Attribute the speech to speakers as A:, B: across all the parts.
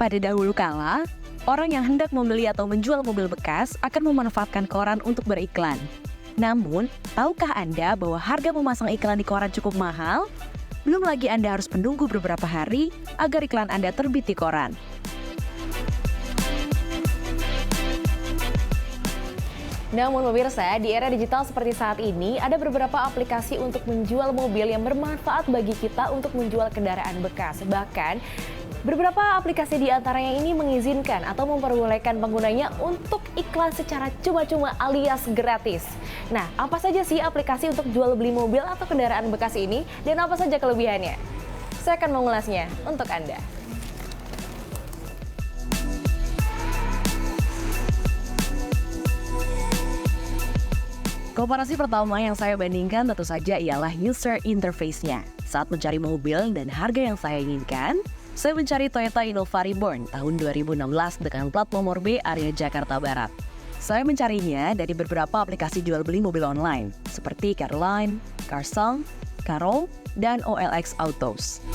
A: Pada dahulu kala, orang yang hendak membeli atau menjual mobil bekas akan memanfaatkan koran untuk beriklan. Namun, tahukah Anda bahwa harga memasang iklan di koran cukup mahal? Belum lagi Anda harus menunggu beberapa hari agar iklan Anda terbit di koran.
B: Namun pemirsa, di era digital seperti saat ini, ada beberapa aplikasi untuk menjual mobil yang bermanfaat bagi kita untuk menjual kendaraan bekas. Bahkan, beberapa aplikasi di antaranya ini mengizinkan atau memperbolehkan penggunanya untuk iklan secara cuma-cuma alias gratis. Nah, apa saja sih aplikasi untuk jual beli mobil atau kendaraan bekas ini dan apa saja kelebihannya? Saya akan mengulasnya untuk Anda.
A: Komparasi pertama yang saya bandingkan tentu saja ialah user interface-nya. Saat mencari mobil dan harga yang saya inginkan, saya mencari Toyota Innova Reborn tahun 2016 dengan plat nomor B area Jakarta Barat. Saya mencarinya dari beberapa aplikasi jual beli mobil online, seperti Carline, Carsong, Caro, dan OLX Autos.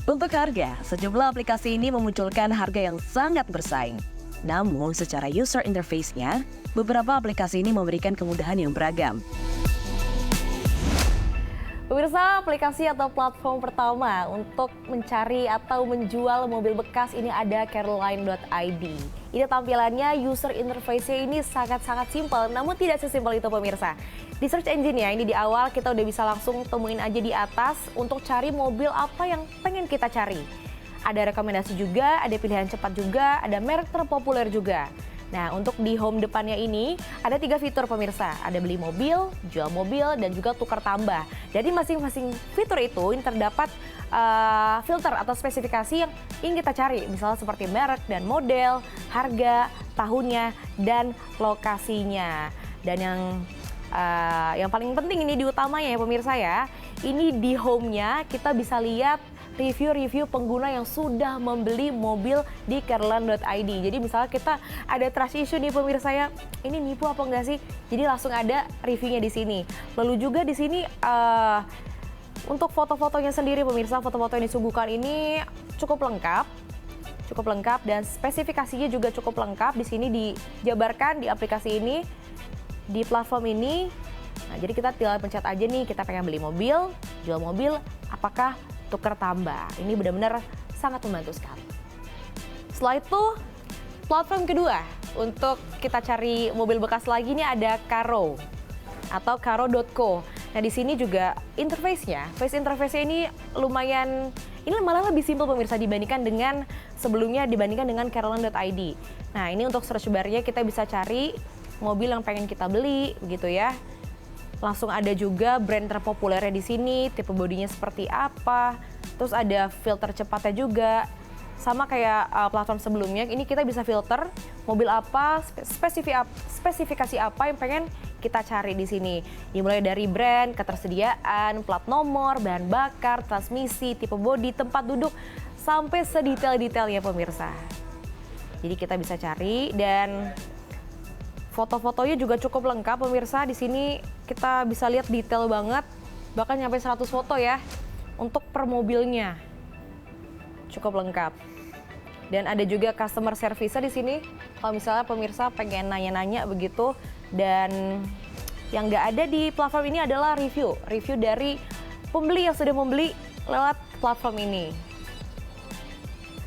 A: Untuk harga, sejumlah aplikasi ini memunculkan harga yang sangat bersaing. Namun, secara user interface-nya, beberapa aplikasi ini memberikan kemudahan yang beragam.
B: Pemirsa, aplikasi atau platform pertama untuk mencari atau menjual mobil bekas ini ada Caroline.id. Ini tampilannya, user interface-nya ini sangat-sangat simpel, namun tidak sesimpel itu pemirsa. Di search engine-nya ini di awal kita udah bisa langsung temuin aja di atas untuk cari mobil apa yang pengen kita cari. Ada rekomendasi juga, ada pilihan cepat juga, ada merek terpopuler juga. Nah, untuk di home depannya ini ada 3 fitur pemirsa. Ada beli mobil, jual mobil, dan juga tukar tambah. Jadi masing-masing fitur itu ini terdapat filter atau spesifikasi yang ingin kita cari. Misalnya seperti merek dan model, harga, tahunnya, dan lokasinya. Dan yang paling penting ini di utamanya ya pemirsa ya. Ini di home-nya kita bisa lihat review-review pengguna yang sudah membeli mobil di Caroline.id. Jadi misalnya kita ada trust issue nih pemirsa ya, ini nipu apa enggak sih? Jadi langsung ada reviewnya di sini. Lalu juga di sini untuk foto-fotonya sendiri pemirsa, foto-foto yang disuguhkan ini cukup lengkap dan spesifikasinya juga cukup lengkap. Di sini dijabarkan di aplikasi ini, di platform ini. Nah, jadi kita tinggal pencet aja nih, kita pengen beli mobil, jual mobil, apakah tukar tambah. Ini benar-benar sangat membantu sekali. Setelah itu, platform kedua untuk kita cari mobil bekas lagi ini ada Caro atau caro.co. Nah, di sini juga face interface-nya ini lumayan, ini malah lebih simpel pemirsa dibandingkan dengan sebelumnya, dibandingkan dengan Caroline.id. Nah, ini untuk search bar-nya kita bisa cari mobil yang pengen kita beli, begitu ya. Langsung ada juga brand terpopulernya di sini, tipe bodinya seperti apa, terus ada filter cepatnya juga. Sama kayak platform sebelumnya, ini kita bisa filter mobil apa, spesifikasi apa yang pengen kita cari di sini. Dimulai dari brand, ketersediaan, plat nomor, bahan bakar, transmisi, tipe bodi, tempat duduk, sampai sedetail-detailnya pemirsa. Jadi kita bisa cari dan foto-fotonya juga cukup lengkap pemirsa. Di sini kita bisa lihat detail banget, bahkan nyampe 100 foto ya untuk per mobilnya. Cukup lengkap. Dan ada juga customer service-nya di sini. Kalau misalnya pemirsa pengen nanya-nanya begitu, dan yang nggak ada di platform ini adalah review dari pembeli yang sudah membeli lewat platform ini.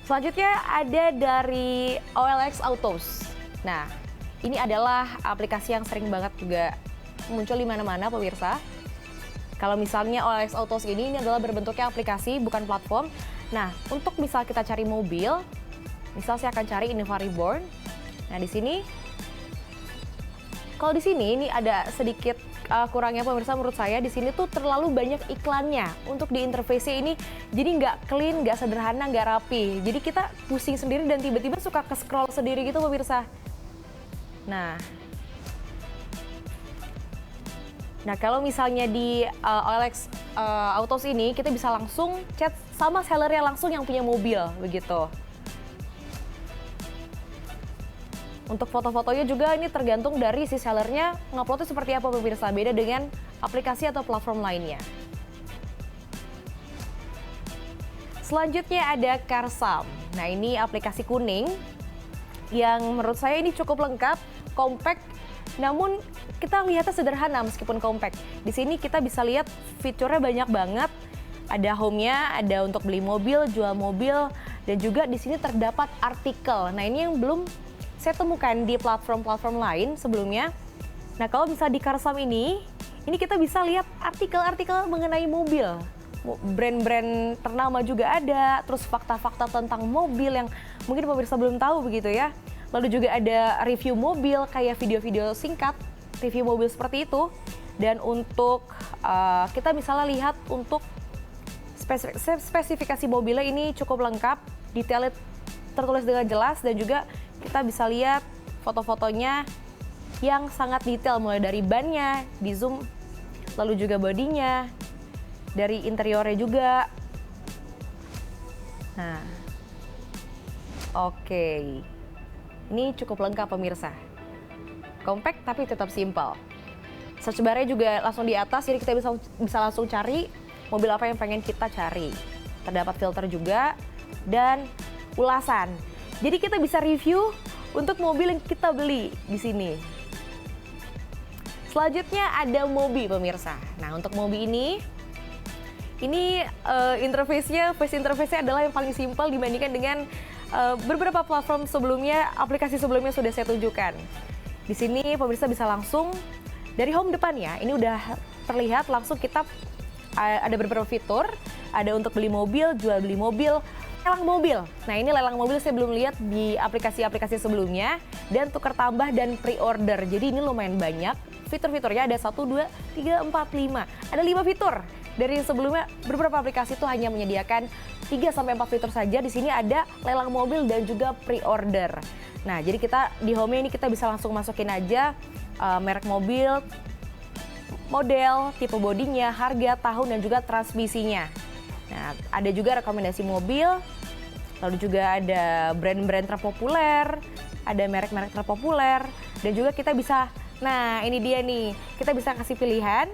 B: Selanjutnya ada dari OLX Autos. Nah, ini adalah aplikasi yang sering banget juga muncul di mana-mana pemirsa. Kalau misalnya OLX Autos ini adalah berbentuknya aplikasi bukan platform. Nah, untuk misal kita cari mobil, misal saya akan cari Innova Reborn. Nah, di sini kalau di sini ini ada sedikit kurangnya pemirsa menurut saya. Di sini tuh terlalu banyak iklannya untuk di interface ini. Jadi nggak clean, nggak sederhana, nggak rapi. Jadi kita pusing sendiri dan tiba-tiba suka ke-scroll sendiri gitu pemirsa. Nah, kalau misalnya di OLX Autos ini kita bisa langsung chat sama sellernya langsung yang punya mobil begitu. Untuk foto-fotonya juga ini tergantung dari si sellernya nguploadnya seperti apa pemirsa, beda dengan aplikasi atau platform lainnya. Selanjutnya ada Carsam. Nah, ini aplikasi kuning yang menurut saya ini cukup lengkap, compact, namun kita lihatnya sederhana meskipun compact. Di sini kita bisa lihat fiturnya banyak banget. Ada home-nya, ada untuk beli mobil, jual mobil, dan juga di sini terdapat artikel. Nah, ini yang belum saya temukan di platform-platform lain sebelumnya. Nah, kalau misalnya di Carsam ini kita bisa lihat artikel-artikel mengenai mobil. Brand-brand ternama juga ada, terus fakta-fakta tentang mobil yang mungkin pemirsa belum tahu begitu ya. Lalu juga ada review mobil, kayak video-video singkat, review mobil seperti itu. Dan untuk kita misalnya lihat untuk spesifikasi mobilnya ini cukup lengkap, detailnya tertulis dengan jelas, dan juga kita bisa lihat foto-fotonya yang sangat detail, mulai dari bannya, di zoom, lalu juga bodinya, dari interiornya juga. Nah, oke. Ini cukup lengkap pemirsa. Compact tapi tetap simple. Search bar-nya juga langsung di atas, jadi kita bisa langsung cari mobil apa yang pengen kita cari. Terdapat filter juga dan ulasan. Jadi kita bisa review untuk mobil yang kita beli di sini. Selanjutnya ada Mobi pemirsa. Nah, untuk Mobi ini face interface-nya adalah yang paling simpel dibandingkan dengan beberapa platform sebelumnya, aplikasi sebelumnya sudah saya tunjukkan. Di sini pemirsa bisa langsung dari home depannya, ini udah terlihat langsung kita ada beberapa fitur, ada untuk beli mobil, jual beli mobil, lelang mobil. Nah, ini lelang mobil saya belum lihat di aplikasi-aplikasi sebelumnya, dan tukar tambah dan pre-order. Jadi ini lumayan banyak. Fitur-fiturnya ada 1, 2, 3, 4, 5. Ada 5 fitur. Dari sebelumnya beberapa aplikasi itu hanya menyediakan 3-4 fitur saja. Di sini ada lelang mobil dan juga pre-order. Nah, jadi kita di home ini kita bisa langsung masukin aja merek mobil, model, tipe bodinya, harga, tahun, dan juga transmisinya. Nah, ada juga rekomendasi mobil, lalu juga ada brand-brand terpopuler, ada merek-merek terpopuler, dan juga kita bisa, nah ini dia nih, kita bisa kasih pilihan.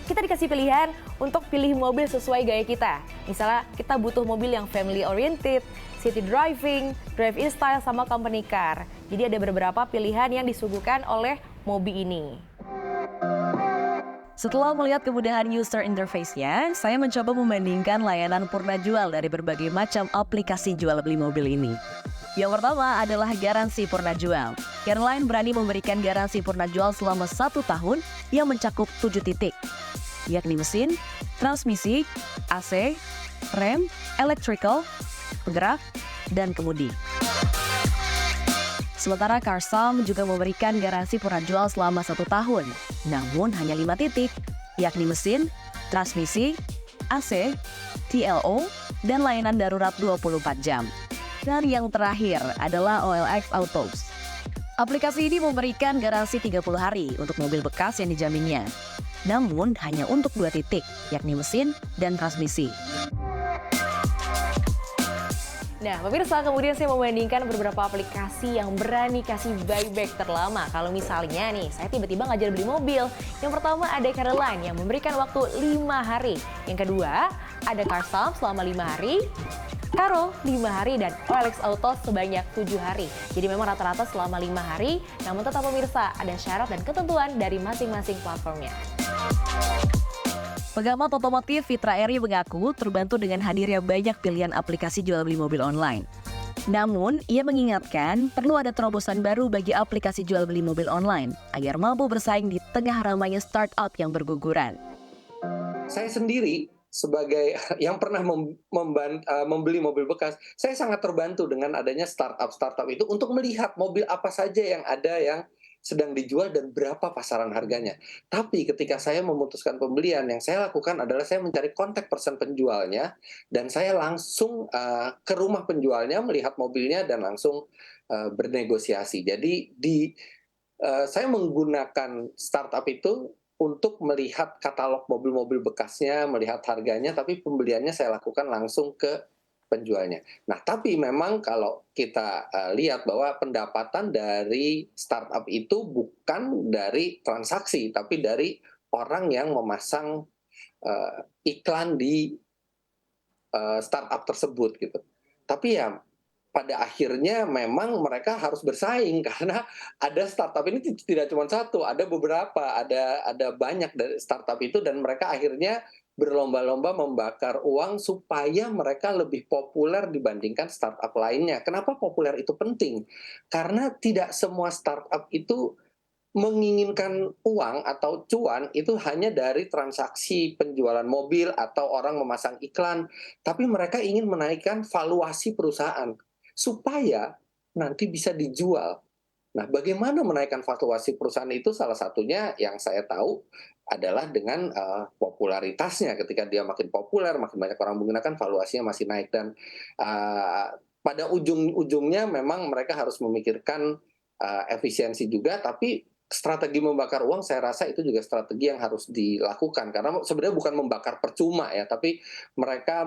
B: Kita dikasih pilihan untuk pilih mobil sesuai gaya kita. Misalnya kita butuh mobil yang family oriented, city driving, drive-in style, sama company car. Jadi ada beberapa pilihan yang disuguhkan oleh Mobi ini.
A: Setelah melihat kemudahan user interface-nya, saya mencoba membandingkan layanan purna jual dari berbagai macam aplikasi jual beli mobil ini. Yang pertama adalah garansi purna jual. Careline berani memberikan garansi purna jual selama 1 tahun yang mencakup 7 titik, yakni mesin, transmisi, AC, rem, electrical, penggerak, dan kemudi. Sementara Carsam juga memberikan garansi purna jual selama 1 tahun, namun hanya 5 titik, yakni mesin, transmisi, AC, TLO, dan layanan darurat 24 jam. Dan yang terakhir adalah OLX Autos. Aplikasi ini memberikan garansi 30 hari untuk mobil bekas yang dijaminnya, namun hanya untuk 2 titik, yakni mesin dan transmisi.
B: Nah, pemirsa, kemudian saya membandingkan beberapa aplikasi yang berani kasih buyback terlama. Kalau misalnya nih, saya tiba-tiba ngajak beli mobil. Yang pertama ada Careline yang memberikan waktu 5 hari. Yang kedua, ada Carsam selama 5 hari. Karo 5 hari, dan OLX Autos sebanyak 7 hari. Jadi memang rata-rata selama 5 hari, namun tetap pemirsa ada syarat dan ketentuan dari masing-masing platformnya.
A: Pengamat otomotif Fitra Eri mengaku terbantu dengan hadirnya banyak pilihan aplikasi jual beli mobil online. Namun, ia mengingatkan perlu ada terobosan baru bagi aplikasi jual beli mobil online agar mampu bersaing di tengah ramainya startup yang berguguran.
C: Saya sendiri sebagai yang pernah membeli mobil bekas, saya sangat terbantu dengan adanya startup itu untuk melihat mobil apa saja yang ada yang sedang dijual dan berapa pasaran harganya. Tapi ketika saya memutuskan pembelian, yang saya lakukan adalah saya mencari kontak person penjualnya, dan saya langsung ke rumah penjualnya, melihat mobilnya, dan langsung bernegosiasi. Jadi saya menggunakan startup itu untuk melihat katalog mobil-mobil bekasnya, melihat harganya, tapi pembeliannya saya lakukan langsung ke penjualnya. Nah, tapi memang kalau kita lihat bahwa pendapatan dari startup itu bukan dari transaksi, tapi dari orang yang memasang iklan di startup tersebut gitu. Tapi ya pada akhirnya memang mereka harus bersaing karena ada startup ini tidak cuma satu, ada beberapa, ada banyak dari startup itu dan mereka akhirnya berlomba-lomba membakar uang supaya mereka lebih populer dibandingkan startup lainnya. Kenapa populer itu penting? Karena tidak semua startup itu menginginkan uang atau cuan itu hanya dari transaksi penjualan mobil atau orang memasang iklan, tapi mereka ingin menaikkan valuasi perusahaan supaya nanti bisa dijual. Nah, bagaimana menaikkan valuasi perusahaan itu salah satunya yang saya tahu adalah dengan popularitasnya. Ketika dia makin populer, makin banyak orang menggunakan, valuasinya masih naik dan pada ujung-ujungnya memang mereka harus memikirkan efisiensi juga, tapi strategi membakar uang saya rasa itu juga strategi yang harus dilakukan karena sebenarnya bukan membakar percuma ya, tapi mereka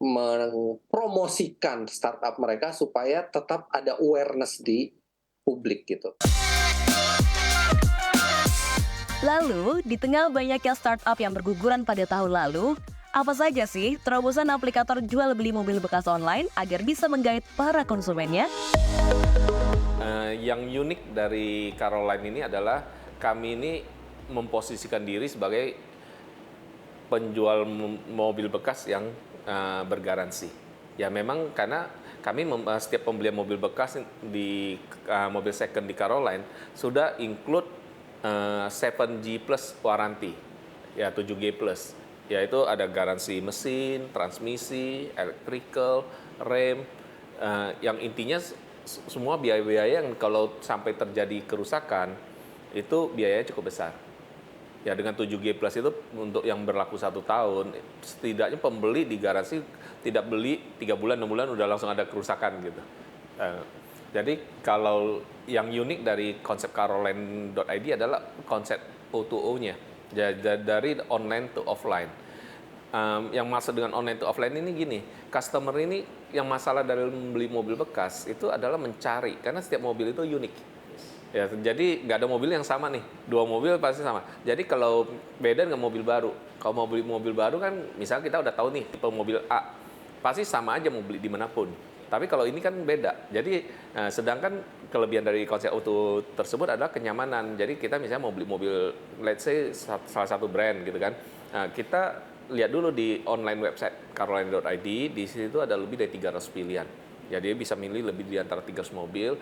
C: mempromosikan startup mereka supaya tetap ada awareness di publik gitu.
A: Lalu, di tengah banyaknya startup yang berguguran pada tahun lalu, apa saja sih terobosan aplikator jual beli mobil bekas online agar bisa menggait para konsumennya?
D: Yang unik dari Caroline ini adalah kami ini memposisikan diri sebagai penjual mobil bekas yang bergaransi. Ya memang karena kami setiap pembelian mobil bekas di mobil second di Caroline sudah include 7G plus warranty, ya 7G plus. Yaitu ada garansi mesin, transmisi, electrical, rem, yang intinya semua biaya-biaya yang kalau sampai terjadi kerusakan itu biayanya cukup besar. Ya dengan 7G Plus itu untuk yang berlaku 1 tahun, setidaknya pembeli digaransi tidak beli 3 bulan, 6 bulan udah langsung ada kerusakan gitu. Jadi kalau yang unik dari konsep Caroline.id adalah konsep O2O-nya, dari online to offline. Yang maksud dengan online to offline ini gini, customer ini yang masalah dari membeli mobil bekas itu adalah mencari, karena setiap mobil itu unik. Ya, jadi nggak ada mobil yang sama nih, 2 mobil pasti sama. Jadi kalau beda dengan mobil baru, kalau mau beli mobil baru kan, misalnya kita udah tahu nih tipe mobil A, pasti sama aja mau beli dimanapun. Tapi kalau ini kan beda. Jadi sedangkan kelebihan dari konsep auto tersebut adalah kenyamanan. Jadi kita misalnya mau beli mobil, let's say salah satu brand gitu kan, kita lihat dulu di online website Caroline.id, di situ ada lebih dari 300 pilihan. Jadi bisa milih lebih di antara 300 mobil,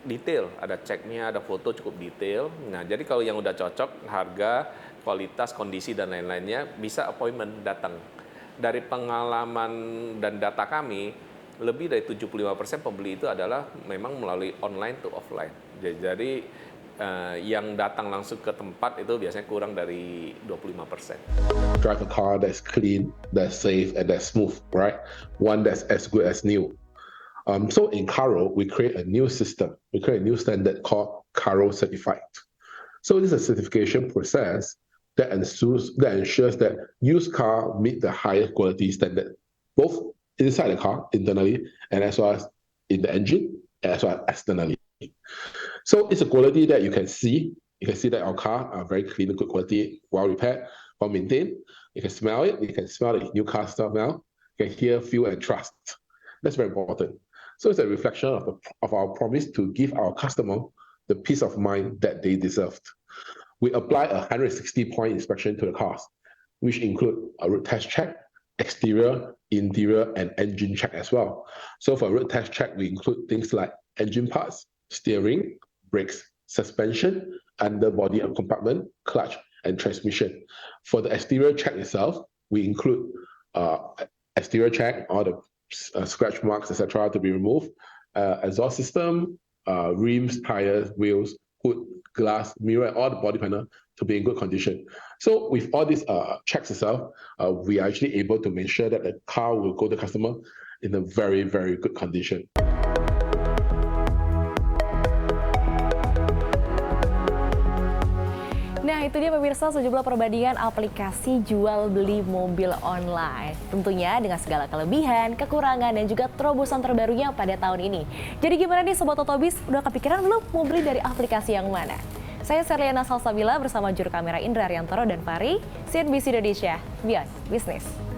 D: detail, ada ceknya, ada foto cukup detail. Nah, jadi kalau yang udah cocok, harga, kualitas, kondisi, dan lain-lainnya, bisa appointment datang. Dari pengalaman dan data kami, lebih dari 75% pembeli itu adalah memang melalui online to offline. Jadi yang datang langsung ke tempat itu biasanya kurang dari 25%.
E: Drive a car that's clean, that's safe, and that's smooth, right? One that's as good as new. So in Caro, we create a new system. We create a new standard called Caro Certified. So this is a certification process that ensures that used car meet the highest quality standard, both inside the car internally and as well as in the engine, as well as externally. So it's a quality that you can see. You can see that our car are very clean, good quality, well repaired, well maintained. You can smell it. You can smell the new car smell. You can hear, feel, and trust. That's very important. So it's a reflection of our promise to give our customer the peace of mind that they deserved. We apply a 160-point inspection to the cars, which include a road test check, exterior, interior, and engine check as well. So for road test check, we include things like engine parts, steering, brakes, suspension, underbody and compartment, clutch, and transmission. For the exterior check itself, we include exterior check, all the scratch marks, etc., to be removed, exhaust system, rims, tires, wheels, hood, glass, mirror, and all the body panel to be in good condition. So with all these checks itself, we are actually able to make sure that the car will go to the customer in a very, very good condition.
B: Nah, itu dia pemirsa sejumlah perbandingan aplikasi jual beli mobil online. Tentunya dengan segala kelebihan, kekurangan, dan juga terobosan terbarunya pada tahun ini. Jadi gimana nih Sobat Otobis? Udah kepikiran belum mau beli dari aplikasi yang mana? Saya Serliana Salsabila bersama juru kamera Indra Riantoro dan Fari, CNBC Indonesia, Beyond Business.